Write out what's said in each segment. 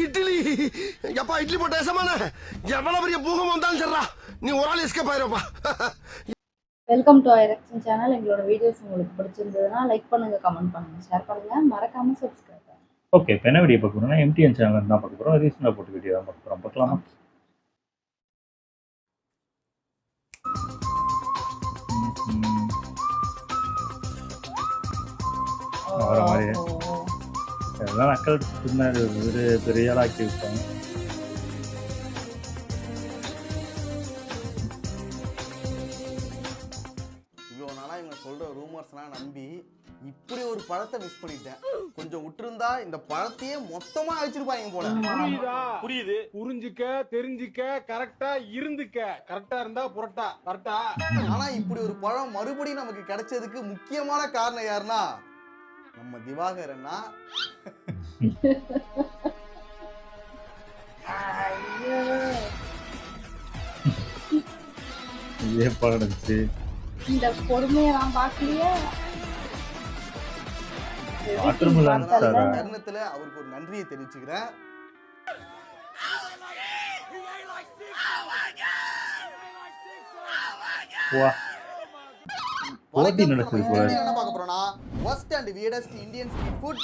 இட்லி எப்பா இட்லி போட்ட சமான எவ்வளவு பெரிய பூகம் வந்தாலும் சரிடா நீ ஒரு ஆள் எஸ்கேப் ஆயிருப்பா. வெல்கம் டு ஐரக்ஷன் சேனல். எங்களோட வீடியோஸ் உங்களுக்கு பிடிச்சிருந்ததுன்னா லைக் பண்ணுங்க, கமெண்ட் பண்ணுங்க, ஷேர் பண்ணுங்க, மறக்காம சப்ஸ்கிரைப் பண்ணுங்க. ஓகே, இப்போ என்ன வீடியோ பார்க்க போறோம்னா எம்டிஎன் சேனல் தான் பார்க்க போறோம். ரீசெண்டாக போட்டு வீடியோ தான் பார்க்க போறோம். பார்க்கலாமா? வர மாதிரி எல்லாம் நக்கல் பின்னாடி ஒரு பெரிய ஆளாக்கி விட்டாங்க. இவ்வளோ நாளாக இவங்க சொல்கிற ரூமர்ஸ்லாம் நம்பி இப்படி ஒரு பழத்தை மிஸ் பண்ணிட்டேன். கொஞ்சம் விட்டுருந்தா இந்த பழத்தையே மொத்தமாக அழிச்சிருப்பாங்க போல. புரியுது, புரிஞ்சுக்க, தெரிஞ்சுக்க, கரெக்டா இருந்துக்க. கரெக்டா இருந்தா புரட்டா கரெக்டா. ஆனா இப்படி ஒரு பழம் மறுபடியும் நமக்கு கிடைச்சதுக்கு முக்கியமான காரணம் யாருன்னா நம்ம திவாகரன்னா. இதே படம் இருந்துச்சு. இந்த கொடுமையை நான் பார்க்கலையே. தருணத்துல அவருக்கு ஒரு நன்றியை தெரிவிச்சுக்கிறேன். என்ன பார்க்க போறோம்னா worst and weirdest Indian street food.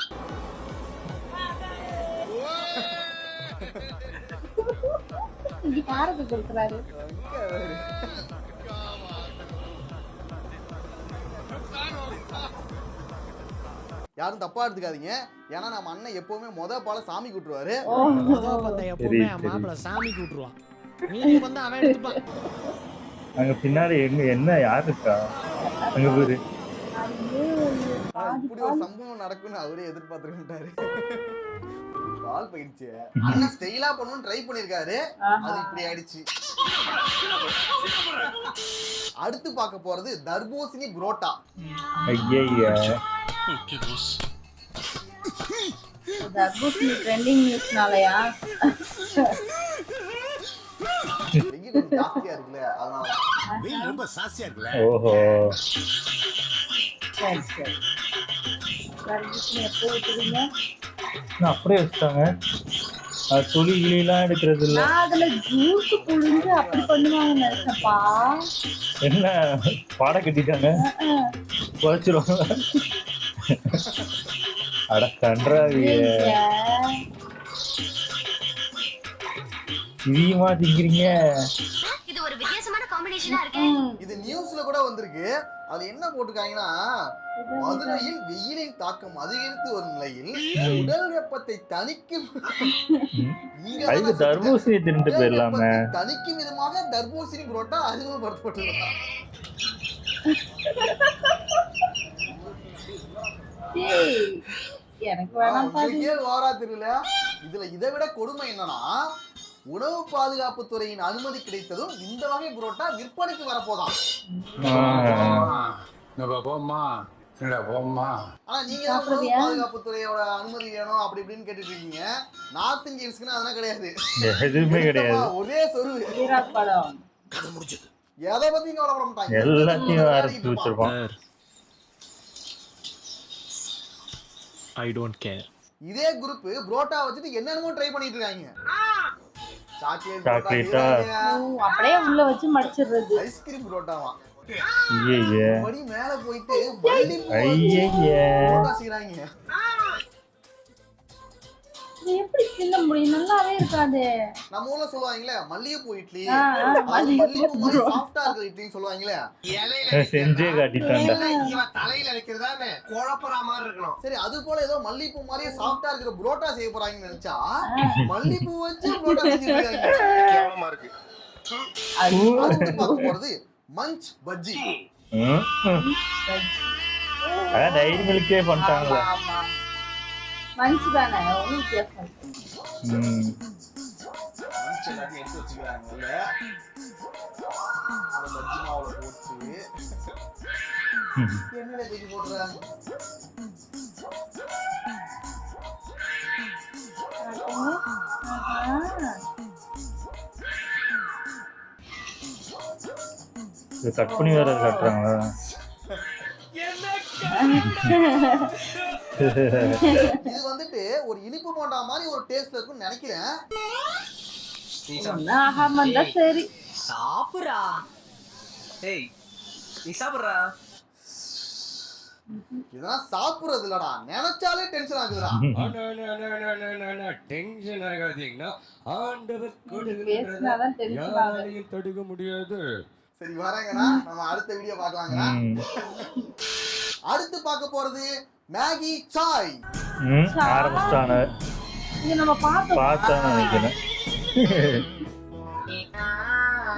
இது யாருக்கு கொடுக்குறாரு? யாரும் தப்பா எடுத்துக்காதீங்க. ஏன்னா நம்ம அண்ணன் எப்பவுமே பால சாமி கூட்டுருவாரு. எப்பவுமே மாப்பிள்ள சாமி கூட்டுருவான். நீ வந்து அவன் எடுத்துப்பான். அங்க பின்னாடி எங்க என்ன யாரு இருக்கா? அங்க பேரு இப்படி ஒரு சம்பவம் நடக்கும்னு அவரே எதிர்பார்த்துக்கிட்டாரு. கால் போயிடுச்சு. அண்ணன் ஸ்டைலா பண்ணணும்னு ட்ரை பண்ணிருக்காரு. அது இப்படி ஆயிடுச்சு. அடுத்து பார்க்க போறது தர்பூசணி புரோட்டா. ஐயா, தர்பூசணி ட்ரெண்டிங் நியூஸ்னாலயா? வெயில் கொஞ்சம் ஜாஸ்தியா இருக்குல்ல, அதனால. வெயில் ரொம்ப ஜாஸ்தியா இருக்குல்ல. ஓஹோ, சரி சரி. தர்பூசணி எப்போ ஊத்துறீங்க? அப்படியே வச்சுட்டாங்க. அது துளி கிளிலாம் எடுக்கிறது இல்ல. நான் அதுல ஜூஸ் புழிஞ்சு அப்படி பண்ணுவாங்க நினைச்சப்பா. என்ன பாட கட்டிட்டாங்க, குறைச்சிருவாங்க. அட கன்றாவியே, இதையுமா திங்கிறீங்க? இது ஒரு வித்தியாசமான காம்பினேஷனா இருக்கு. இது நியூஸ்ல கூட வந்திருக்கு. அது என்ன போட்டுருக்காங்கன்னா, மதுரையில் வெயிலின் தாக்கம் அதிகரித்து வரும் நிலையில் உடல் வெப்பத்தை தணிக்கும் தர்பூசணி தின்னுட்டு போயிடலாமே. தணிக்கும் விதமாக தர்பூசணி புரோட்டா அறிமுகப்படுத்தப்பட்டுள்ளது. எனக்கு வேணாம். தெரியல. இதுல இதை விட கொடுமை என்னன்னா, உணவு பாதுகாப்பு துறையின் அனுமதி கிடைத்ததும் இந்த வகை புரோட்டா விற்பனைக்கு வரப்போதான். ஆனா நீங்க உணவு பாதுகாப்பு துறையோட அனுமதி வேணும் அப்படி இப்படின்னு கேட்டுட்டு இருக்கீங்க. நார்த் இந்தியன்ஸ்க்கு அதெல்லாம் கிடையாது, எதுவுமே கிடையாது. ஒரே சொருவு. கதை முடிஞ்சது. எதை பத்தி கவலைப்பட மாட்டாங்க, எல்லாத்தையும் அரைச்சு வச்சிருப்பான். I don't care. இதே குரூப் புரோட்டா வச்சுட்டு என்னென்னமோ ட்ரை பண்ணிட்டு இருக்காங்க. சாக்லேட்டா அப்படியே உள்ள வச்சு மடிச்சிடுறது. ஐஸ்கிரீம் புரோட்டாவா? ஐயே, படி மேல போயிட்டு மல்லிப்பூ புரோட்டா செய்றாங்க. இது எப்படி தின்ன முடியும்? நல்லாவே இருக்காது. நம்ம ஊர்ல சொல்லுவாங்களே மல்லிகைப்பூ இட்லி, மல்லிகைப்பூ மாதிரி சாஃப்டா இருக்கிற இட்லின்னு சொல்லுவாங்களே. செஞ்சே காட்டிட்டாங்க. தலையில வைக்கிறதானே குழப்பற மாதிரி இருக்கணும். சரி, அது போல ஏதோ மல்லிகைப்பூ மாதிரியே சாஃப்டா இருக்கிற புரோட்டா செய்ய போறாங்கன்னு நினைச்சா மல்லிகைப்பூ வச்சு புரோட்டா செஞ்சிருக்காங்க. கேவலமா இருக்கு. அடுத்து பார்க்க போறது மஞ்ச் பஜ்ஜி. அதான் டைரி மில்கே பண்ணிட்டாங்களா? மஞ்ச் தானே, ஒன்றும் வித்தியாசம். எடுத்து வச்சுக்கிறாங்க. பஜ்ஜி மாவுல போட்டு எண்ணெயில தூக்கி போட்டுறாங்க. கட் பண்ணி வேற காட்டுறாங்களா? இது வந்துட்டு ஒரு இனிப்பு போண்டா மாதிரி ஒரு டேஸ்ட்ல இருக்கும்னு நினைக்கிறேன். ஒண்ணு ஆகாம இருந்தா சரி. சாப்பிடுறா. ஏய் நீ சாப்பிடுறா. இதெல்லாம் சாப்பிடுறது இல்லடா, நினைச்சாலே டென்ஷன் ஆகுதுடா. டென்ஷன் ஆகாதீங்கன்னா ஆண்டவர் பேசினாதான் டென்ஷன் ஆகுது. யாரையும் தடுக்க முடியாது. சரி வரேங்கண்ணா, நம்ம அடுத்த வீடியோ பார்க்கலாங்கண்ணா. அடுத்து பார்க்க போறது மேகி சாய். ஆரம்பிச்சிட்டான இது நம்ம பார்த்தான்னு நினைக்கிறேன்.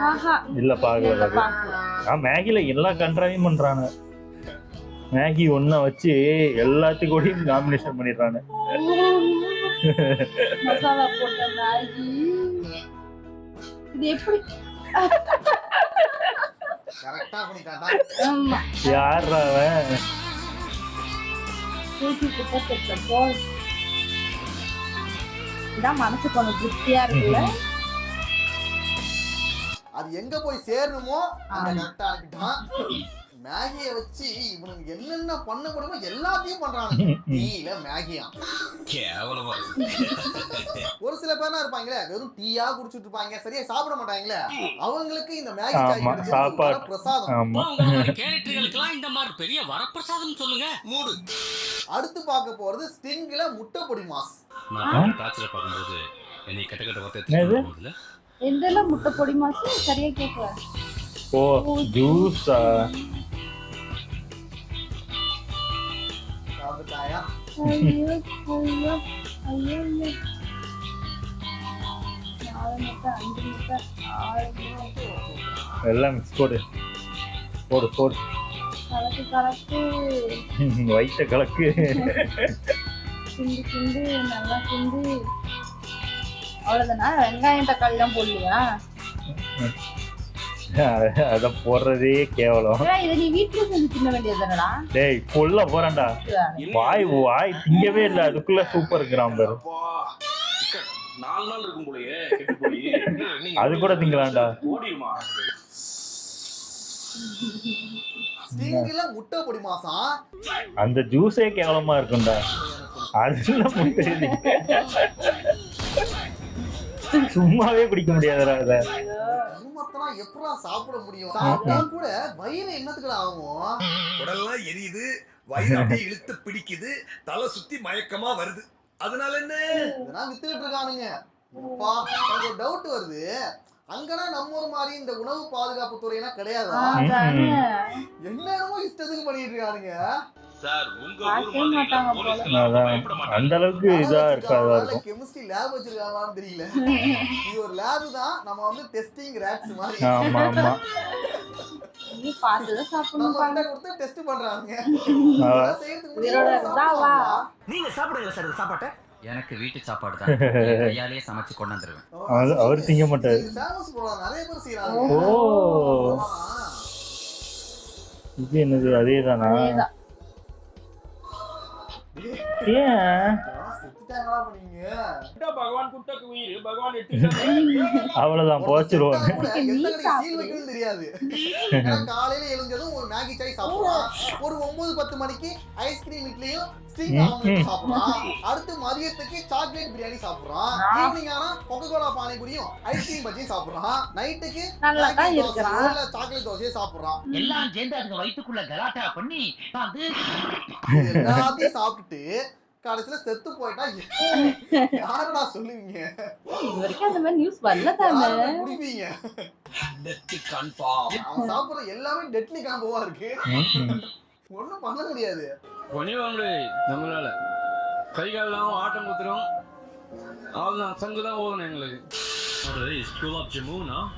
ஆஹா இல்ல பார்க்கல. நான் மேகில எல்லா கண்ட்ராவையும் பண்றானு. மேகி ஒன்ன வச்சு எல்லாத்துக்கும் கூடயும் காம்பினேஷன் பண்ணிடுறானு. மசாலா போட்ட மேகி இது எப்படி கரெக்டா பண்ணிட்டான்டா. ஆமா யாரா அவன்? தூக்கி குப்பை போல் இதான் மனசுக்கு கொஞ்சம் திருப்தியா இருக்குல்ல. அது எங்க போய் சேரணுமோ அங்க கரெக்டா அனுப்பிட்டான். மேகியை வச்சு இவனுக்கு என்னென்ன பண்ண முடியுமோ எல்லாத்தையும் பண்றானுங்க. டீல மேகியா கேவலமா. ஒரு சில பேர்னா இருப்பாங்களே வெறும் டீயா குடிச்சிட்டு இருப்பாங்க, சரியா சாப்பிட மாட்டாங்களே. அவங்களுக்கு இந்த மேகி சாய் ஆமா, கிடைச்சது சாப்பாடு. ஒரு பிரசாதம். ஆமா. கேரக்டர்களுக்கெல்லாம் இந்த மாதிரி பெரிய வரப்பிரசாதம் சொல்லுங்க. மூடு. அடுத்து பார்க்க போறது ஸ்டிங்ல முட்டை பொடி மாஸ். நான் டார்ச்சர் பார்க்கும்போது என்னை கட்ட கட்ட என்னது? வார்த்தை எந்தெல்லாம் முட்டை பொடி மாசு சரியா கேட்கல. ஓ ஜூஸா? சாப்பிட்டாயா? ஐயோ ஐயோ ஐயோ 4 முட்டை 5 முட்டை 6 முட்டை எல்லாம் மிக்ஸ் போடு போடு போடு. கலக்கு கலக்கு வயிற்ற கலக்கு. கிண்டு கிண்டு நல்லா கிண்டு. அவ்வளவுதானா? வெங்காயம் தக்காளி எல்லாம் போடலையா? அத போடுறதே கேவலம். இதை நீ வீட்டுல செஞ்சு தின்ன வேண்டியதுதானடா. டேய் கொல்ல போறான்டா. வாய் திங்கவே இல்ல, அதுக்குள்ள சூப்பர் இருக்கிறான் பாரு. 4 நாள் இருக்கும் போலயே கெட்டு போய். அது கூட திங்கலாம்டா. ஓடிடுமா? ஸ்டிங்ல முட்டை பொடி மாசம். அந்த ஜூஸே கேவலமா இருக்கும்டா. அதுல முட்டை சும்மாவே குடிக்க முடியாதுடா அத. குருமத்தெல்லாம் எப்படா சாப்பிட முடியும்? சாப்பிட்டா கூட வயிறு என்னத்துக்குடா ஆகும்? உடல்லாம் எரியுது, வயிறு அப்படியே இழுத்து பிடிக்குது, தலை சுத்தி மயக்கமா வருது. அதனால என்ன இதெல்லாம் வித்துக்கிட்டு இருக்கானுங்க. அப்பா, எனக்கு ஒரு டவுட் வருது. அங்கனா நம்ம ஒரு மாதிரி இந்த உணவு பாதுகாப்பு துறைனா கிடையாதா? என்னென்னமோ இஷ்டத்துக்கு பண்ணிட்டு இருக்கானுங்க. சார் உங்க பார்க்கவே மாட்டாங்க போல. அதான் அந்த அளவுக்கு இதா இருக்காதா இருக்கும். கெமிஸ்ட்ரி லேப் வச்சிருக்காங்களான்னு தெரியல. இது ஒரு லேப் தான், நம்ம வந்து டெஸ்டிங் ரேட்ஸ் மாதிரி. ஆமா ஆமா. நீ பார்த்துதான் சாப்பிடணும். நம்ம கிட்ட கொடுத்து டெஸ்ட் பண்றானுங்க. அதான். செய்யறதுக்கு உயிரோட முன்னாடி இருந்தா வா. நீங்க சாப்பிடுங்க சார் சாப்பாட்டை. எனக்கு வீட்டு சாப்பாடு தான் கையாலேயே சமைச்சு கொண்டு வந்துருவேன். அவர் திங்க மாட்டாரு. ஃபேமஸ் போல நிறைய பேர் செய்யறாங்க. ஓ இது என்னது? அதேதானா? அதேதான். ஏன் செத்துட்டாங்களா பண்ணீங்க? பகவான் குட்டக்கு உயிர் பகவான் எட்டு அவ்வளவுதான் போச்சிருவாங்க. கூட எந்த கடைக்கு சீல் வைக்கணும்னு தெரியாது. ஏன்னா காலையில எழுந்ததும் ஒரு மேகி சாய் சாப்பிடுறான். ஒரு 9-10 மணிக்கு ஐஸ்கிரீம் இட்லியும் ஸ்டிங் ஆம்லெட் சாப்பிடுறான். அடுத்து மதியத்துக்கு சாக்லேட் பிரியாணி சாப்பிடுறான். ஈவினிங் ஆனா கொக்கோகோலா பானிபூரியும் ஐஸ்கிரீம் பஜ்ஜியும் சாப்பிடுறான். நைட்டுக்கு நல்லா தான் இருக்கிறான். சாக்லேட் தோசையை சாப்பிடுறான். எல்லாம் சேர்ந்து அதுங்க வயிற்றுக்குள்ள கலாட்டா பண்ணி அது எல்லாத்தையும் சாப்பிட்டுட்டு கடைசியில செத்து போயிட்டா யாரடா சொல்லுவீங்க? இது வரைக்கும் அந்த மாதிரி நியூஸ் வரல தானே. யாரடா குடிப்பீங்க? அவன் சாப்பிடுற எல்லாமே டெட்லி காம்போவா இருக்கு. ஒண்ணும் பண்ண முடியாது. ஒனிவாங்களே நம்மளால கை காலெல்லாம் ஆட்டம் குத்துறோம். அவ்வளோதான் சங்கு தான் ஓடணும் எங்களுக்கு. Gulab jamun, huh?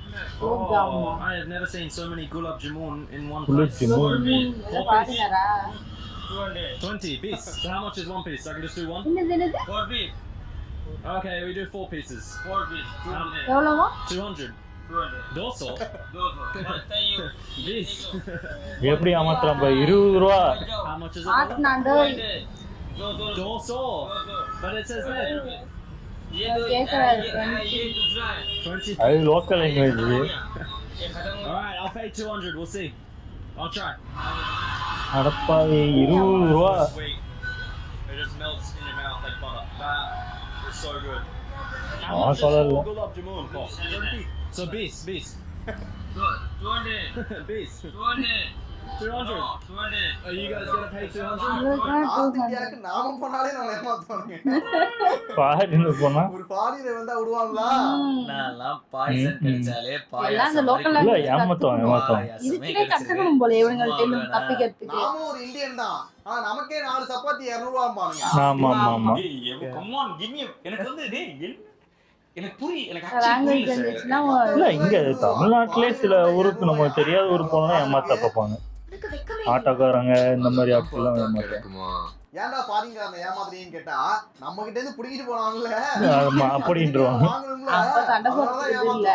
Oh, I have never seen so many gulab jamun in one Gulab place. jamun. பாருங்கடா. 20 piece. So how much is one piece? I can just do one? என்னது? 4 piece. Okay, we do 4 pieces. 4 piece. எவ்வளவா? 200. Doso. This. எப்படி ஏமாத்துறான் பாரு. 20 ரூபா. How much is it? ஆட்னாண்டு Doso. But it says that. கேக்குறாரு. 20. அது local language. Alright, I'll pay 200. We'll see. I'll try. அடப்பாவி 20 ரூபா. It just melts in your mouth like butter. That is so good. சொல்லல Gulab jamun. So beast. 200. Beast. 200. 200. Are you guys gonna pay 200? North இந்தியாவுக்கு நாம போனாலே நம்ம ஏமாத்துவானுங்க. ஃபாரின்ல போனா ஒரு ஃபாரின்ல வந்தா விடுவாங்களா? நான்லாம் பாய்சன் கிடைச்சாலே எல்லாம் அந்த லோக்கல்ல இல்ல ஏமாத்துவாங்க இதுக்கே கத்துக்கணும் போல இவங்கள்ட்ட இருந்து தப்பிக்கிறதுக்கு. நாமும் ஒரு இந்தியன் தான். ஆனா நமக்கே 4 சப்பாத்தி 200 ரூபாய்பாங்க. ஆமா ஆமா Hey, come on, give me எனக்கு வந்து டேய் எனக்கு லாங்குவேஜ் இருந்துச்சுன்னா இல்ல இங்க தமிழ்நாட்டிலே சில ஊருக்கு நம்ம தெரியாத ஊருக்கு போனா ஏமாத்த பார்ப்பாங்க. ஆட்டோக்காரங்க இந்த மாதிரி ஆட்கள்லாம் ஏமாத்துவாங்க. ஏன்டா ஃபாரின்காரங்க ஏமாத்துறீங்கன்னு கேட்டா நம்ம கிட்ட இருந்து புடிக்கிட்டு போனாங்கல்ல அப்படின்றவாங்க. வாங்கணும்ல அப்ப சண்டை போடுறது இல்ல.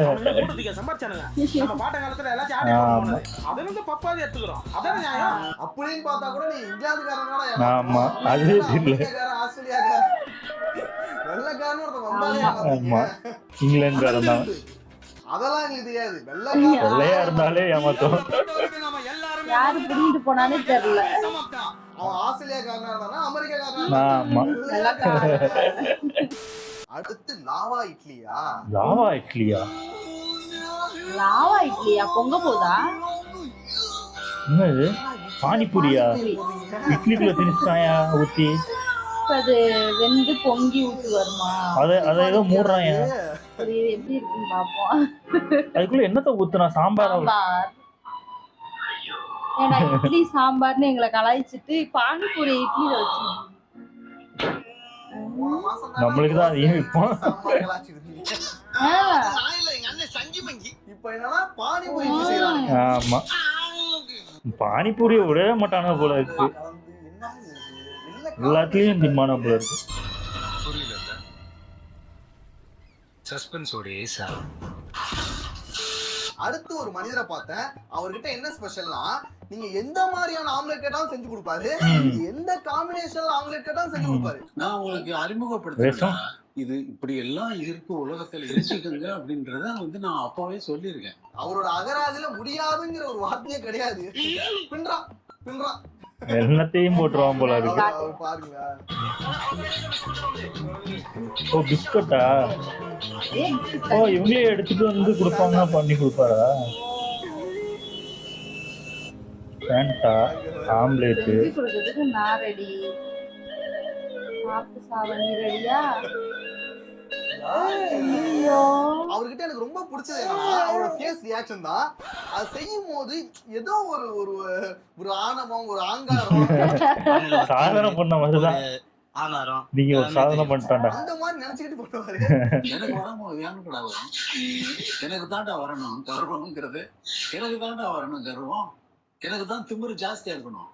ஓடுறதுக்கு சம்பாதிச்சானுங்க. நம்ம பாட்ட காலத்துல எல்லாத்தையும் ஆடி போடுவாங்க. அதுல இருந்து பப்பாதி எடுத்துக்கிறோம். அதானே நியாயம். அப்படின்னு பார்த்தா கூட நீ இங்கிலாந்துக்காரங்களா ஆமா அது இல்ல ஆஸ்திரேலியாக்காரன் வெள்ளக்காரன் ஒருத்தன் வந்தாலே ஆமா ஏமாத்துறீங்க. இங்கிலாந்துக்காரன் தான் அதெல்லாம் எங்களுக்கு தெரியாது. வெள்ளையா இருந்தாலே ஏமாத்துவோம். யாரு புடிங்கிட்டு போனானே தெரியல. அவன் ஆஸ்திரேலியாக்காரனா இருந்தானா அமெரிக்காக்காரனா? ஆமா அடுத்து லாவா இட்லியா? லாவா இட்லியா? லாவா இட்லியா? பொங்க போதா? என்னது பானிபூரியா? இட்லிக்குள்ள திணிச்சாயா ஊத்தி அது வெந்து பொங்கி ஊத்தி வருமா? அத ஏதோ மூடுறாங்க. சரி எப்படி இருக்குன்னு பாப்போம். அதுக்குள்ள என்னத்த ஊத்துனா? சாம்பார். சாம்பார். ஏன்னா இட்லி சாம்பார்னு எங்களை கலாய்ச்சிட்டு பானிபூரி இட்லியில வச்சு நம்மளுக்கு தான் அதிகம் இப்போ. இப்ப என்னன்னா பானிபூரி இட்லி செய்றாங்க. ஆமா பானிபூரியை விடவே மாட்டானு போல இருக்கு. எல்லாத்துலயும் திம்மான போல இருக்கு. அடுத்து ஒரு மனிதரை பார்த்தேன். அவர்கிட்ட என்ன ஸ்பெஷல்னா நீங்க எந்த மாதிரியான ஆம்லெட் கேட்டாலும் செஞ்சு கொடுப்பாரு. எந்த காம்பினேஷன்ல ஆம்லெட் கேட்டாலும் செஞ்சு கொடுப்பாரு. நான் உங்களுக்கு அறிமுகப்படுத்துறேன். இது இப்படி எல்லாம் இருக்கு உலகத்துல இருக்குங்க அப்படின்றத வந்து நான் அப்பவே சொல்லியிருக்கேன். அவரோட அகராதில முடியாதுங்கிற ஒரு வார்த்தையே கிடையாது. பின்றா எல்லாத்தையும் போட்டுருவான் போல இருக்கு. பாருங்க. ஓ பிஸ்கட்டா? ஓ இவங்களே எடுத்துட்டு வந்து கொடுப்பாங்க, பண்ணி கொடுப்பாரா? பேண்டா ஆம்லேட் கொடுக்கிறதுக்கு நான் ரெடி. சாப்பிட்டு சாவணி ரெடியா? அவர்கிட்ட எனக்கு ரொம்ப பிடிச்சது என்னன்னா அவரோட ஃபேஸ் ரியாக்ஷன் தான். அது செய்யும் போது ஏதோ ஒரு ஒரு ஒரு ஆணவம், ஒரு ஆங்காரம், சாதனை பண்ண மாதிரிதான். நீங்க ஒரு சாதனை பண்ணிட்டாண்டா அந்த மாதிரி நினைச்சுக்கிட்டு பண்ணுவாரு. எனக்கு வரும்போது ஏன்டா வரும்? எனக்கு தாண்டா வரணும் கர்வம்ங்கிறது. எனக்கு தாண்டா வரணும் கர்வம். எனக்கு தான் திமிரு ஜாஸ்தியா இருக்கணும்.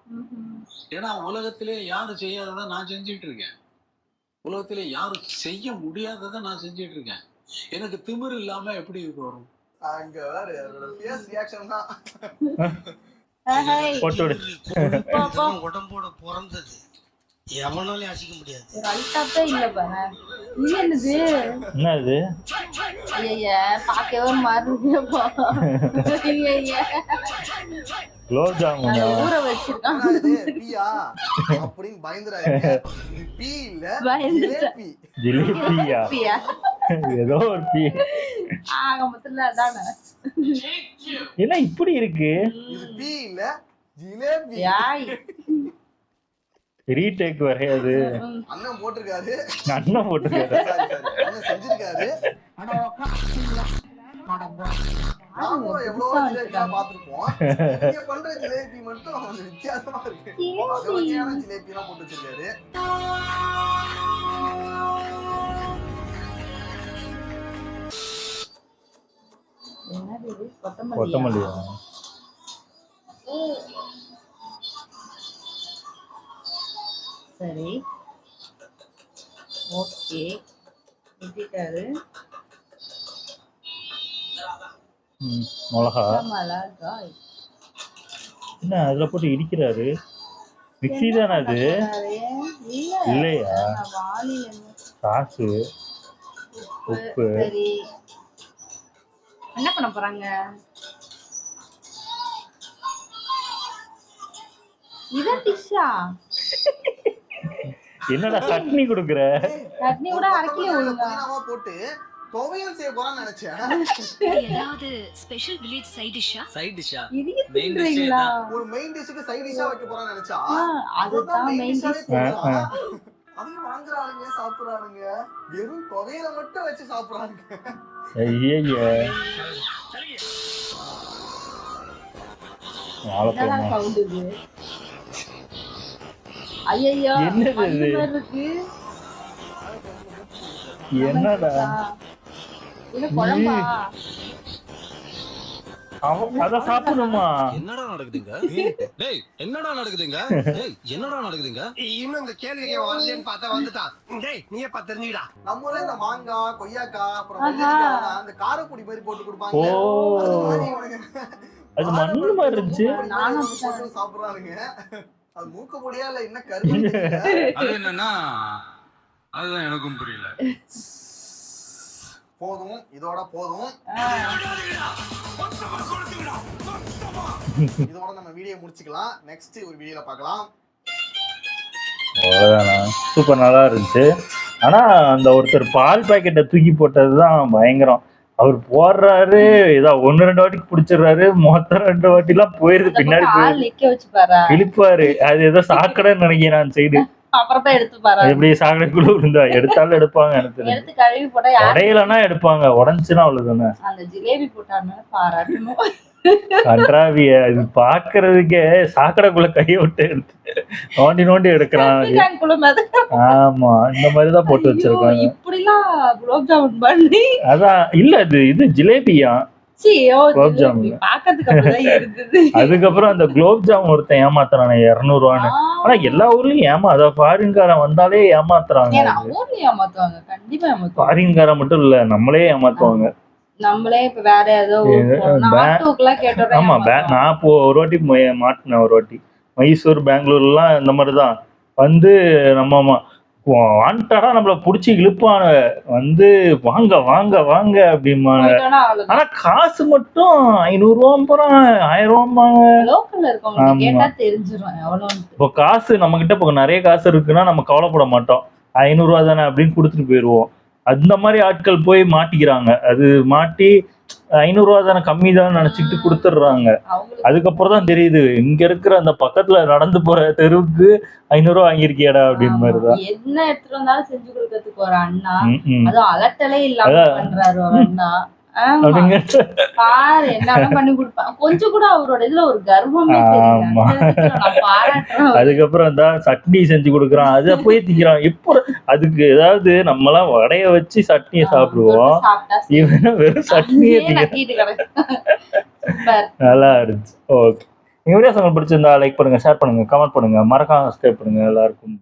ஏன்னா உலகத்திலே யாரும் செய்யாததான் நான் செஞ்சுட்டு இருக்கேன். உலகத்திலே யாரும் செய்ய முடியாததை நான் செஞ்சுட்டு இருக்கேன். எனக்கு திமிரு இல்லாம எப்படி இது வரும்? அங்க வேற அவரோட ஃபேஸ் ரியாக்ஷன் தான். உடம்போட பிறந்தது எவனாலே அசிக்க முடியாது. ஒரு அல்டாப்பே இல்ல பாரு. இது என்னது? என்னது? ஐயா பாக்கவே ஒரு மாதிரி இருக்கு. ஐயா குலோப் ஜாமுன் ஊற வச்சிருக்காங்க. பியா அப்படினு பயந்துறாங்க. பீ இல்ல ஜிலேபி. ஜிலேபியா? ஏதோ ஒரு பீ. ஆக மொத்தத்துல அதானே. என்ன இப்படி இருக்கு? இது பீ இல்ல ஜிலேபி. யாய் ரீடேக் வரையாது. அண்ணன் போட்டிருக்காரு. அண்ணன் போட்டிருக்காரு. அண்ணன் செஞ்சிருக்காரு. நாம எவ்வளவோ ஜிலேபி பார்த்திருப்போம். இங்க பண்ற ஜிலேபி மட்டும் கொஞ்சம் வித்தியாசமா இருக்கு. வகையான ஜிலேபி எல்லாம் போட்டு வச்சிருக்காரு. என்னது இது? கொத்தமல்லியா? சரி ஓகே விட்டுட்டாரு. மிளகா மிளகா என்ன அதுல போட்டு இடிக்கிறாரு? மிக்ஸி தானே அது? இல்லையா? சாசு உப்பு. சரி என்ன பண்ண போறாங்க? இதான் டிஷ்ஷா? என்னடா சட்னி கொடுக்குற? சட்னி கூட அரைக்கல ஒழுங்கா. புதினாவா போட்டு துவையல் செய்ய போறான்னு நினைச்சேன். ஏதாவது ஸ்பெஷல் வில்லேஜ் சைட் டிஷ்ஷா? சைட் டிஷ்ஷா? இதையே தின்றீங்களா? ஒரு மெயின் டிஷ்க்கு சைட் டிஷ்ஷா வைக்க போறான்னு நினைச்சா அதுதான் மெயின் டிஷ். அதையும் வாங்குறானுங்க சாப்பிடுறானுங்க. வெறும் துவையலை மட்டும் வச்சு சாப்பிடுறானுங்க. ஐயய்ய. என்னடா சவுண்ட் இது? ஐயையோ என்னது இது? அந்த மாதிரி இருக்கு. என்னடா இது குழம்பா? அத சாப்பிடணுமா? என்னடா நடக்குதுங்க? டேய் என்னடா நடக்குதுங்க? டேய் என்னடா நடக்குதுங்க? இன்னும் இந்த கேள்விக்கு வரலன்னு பார்த்தா வந்துட்டான். டேய் நீயே பார்த்து தெரிஞ்சுடா. நம்ம ஊர்ல இந்த மாங்காய், கொய்யாக்காய், அப்புறம் வெள்ளரிக்காய் அந்த காரப்பொடி மாதிரி போட்டு கொடுப்பாங்க. ஓ, அது மாதிரி இவனுங்க அது மண்ணு மாதிரி இருந்துச்சு. நானும் போட்டு சாப்பிடுறானுங்க. அது மூக்கு பொடியா இல்ல என்ன கருமம் தெரியல. அது என்னன்னா அதுதான் எனக்கும் புரியல. போதும், இதோட போதும். இதோட நம்ம வீடியோ முடிச்சுக்கலாம். நெக்ஸ்ட் ஒரு வீடியோல பார்க்கலாம். அவ்வளவுதானா? சூப்பர், நல்லா இருந்துச்சு. ஆனா அந்த ஒருத்தர் பால் பாக்கெட்டை தூக்கி போட்டதுதான் பயங்கரம். அவர் போடுறாரு, ஏதோ 1-2 வாட்டிக்கு பிடிச்சிடுறாரு, மொத்தம் 2 வாட்டி எல்லாம் போயிருது, பின்னாடி கால் நிக்க வச்சு பாரு. இழுப்பாரு. அது ஏதோ சாக்கடைன்னு நினைக்கிறேன் அந்த சைடு. அப்புறம் தான் எடுத்து பாரு. எப்படி சாக்கடைக்குள்ள இருந்தா எடுத்தாலும் எடுப்பாங்க. எடுத்து கழுவி போட்டா யாரு உடையலன்னா எடுப்பாங்க, உடஞ்சுன்னா அவ்வளவுதானே. அந்த ஜிலேபி போட்டான்னு பாராட்டணும். கன்றாவிய அது பாக்குறதுக்கே சாக்கடைக்குள்ள கையை விட்டு எடுத்து நோண்டி நோண்டி எடுக்கிறான். ஆமா, இந்த மாதிரிதான் போட்டு வச்சிருக்காங்க. இப்படி எல்லாம் குலோப் ஜாமுன் பண்ணி அதான் இல்ல, இது ஜிலேபியா குலோப் ஜாமுன். அதுக்கப்புறம் அந்த குலோப் ஜாமுன் ஒருத்தன் ஏமாத்துறானே 200 ரூபான்னு. ஆனா எல்லா ஊர்லயும் அத ஃபாரின்காரன் வந்தாலே ஏமாத்துறாங்க. ஃபாரின்காரன் மட்டும் இல்ல, நம்மளே ஏமாத்துவாங்க. நம்மளே இப்ப வேற ஏதோ ஆட்டோக்கெல்லாம் கேட்டோம். ஆமா, நான் இப்போ ஒரு வாட்டி மாட்டினேன். ஒரு வாட்டி மைசூர், பெங்களூர்லாம் இந்த மாதிரிதான் வந்து நம்ம வாண்டாடா நம்மள புடிச்சு இழுப்பான வந்து வாங்க வாங்க வாங்க அப்படிம்பாங்க. ஆனா காசு மட்டும் 500 ரூபா 1000 ரூபாம்பாங்க. இப்போ காசு நம்ம கிட்ட இப்போ நிறைய காசு இருக்குன்னா நம்ம கவலைப்பட மாட்டோம். 500 ரூபா தானே அப்படின்னு கொடுத்துட்டு போயிடுவோம். அந்த மாதிரி ஆட்கள் போய் மாட்டிக்கிறாங்க. அது மாட்டி 500 ரூபா தானே, கம்மி தான் நினைச்சிட்டு கொடுத்துடுறாங்க. அதுக்கப்புறம் தான் தெரியுது இங்க இருக்கிற அந்த பக்கத்துல நடந்து போற தெருவுக்கு 500 ரூபா வாங்கிருக்கியாடா அப்படின்னு மாதிரிதான். என்ன எடுத்துட்டு வந்தாலும் செஞ்சு கொடுக்கறதுக்கு ஒரு அண்ணா, அதுவும் அலட்டலே இல்லாம பண்றாரு ஒரு அண்ணா. பாரு என்ன பண்ணி கொடுப்பான். கொஞ்சம் கூட அவரோட இதுல ஒரு கர்வமே தெரியல. அதுக்கப்புறம் தான் சட்னி செஞ்சு கொடுக்குறான், அத போய் திங்கிறான். இப்போ அதுக்கு ஏதாவது நம்மலாம் வடைய வச்சு சட்னியை சாப்பிடுவோம், இவன் வெறும் சட்னியை திங்கிறான். நல்லா இருந்துச்சு. ஓகே, இந்த வீடியோஸ் உங்களுக்கு பிடிச்சிருந்தா லைக் பண்ணுங்க, ஷேர் பண்ணுங்க, கமெண்ட் பண்ணுங்க, மறக்காம சப்ஸ்கிரைப் பண்ணுங்க. எல்லாருக்கும்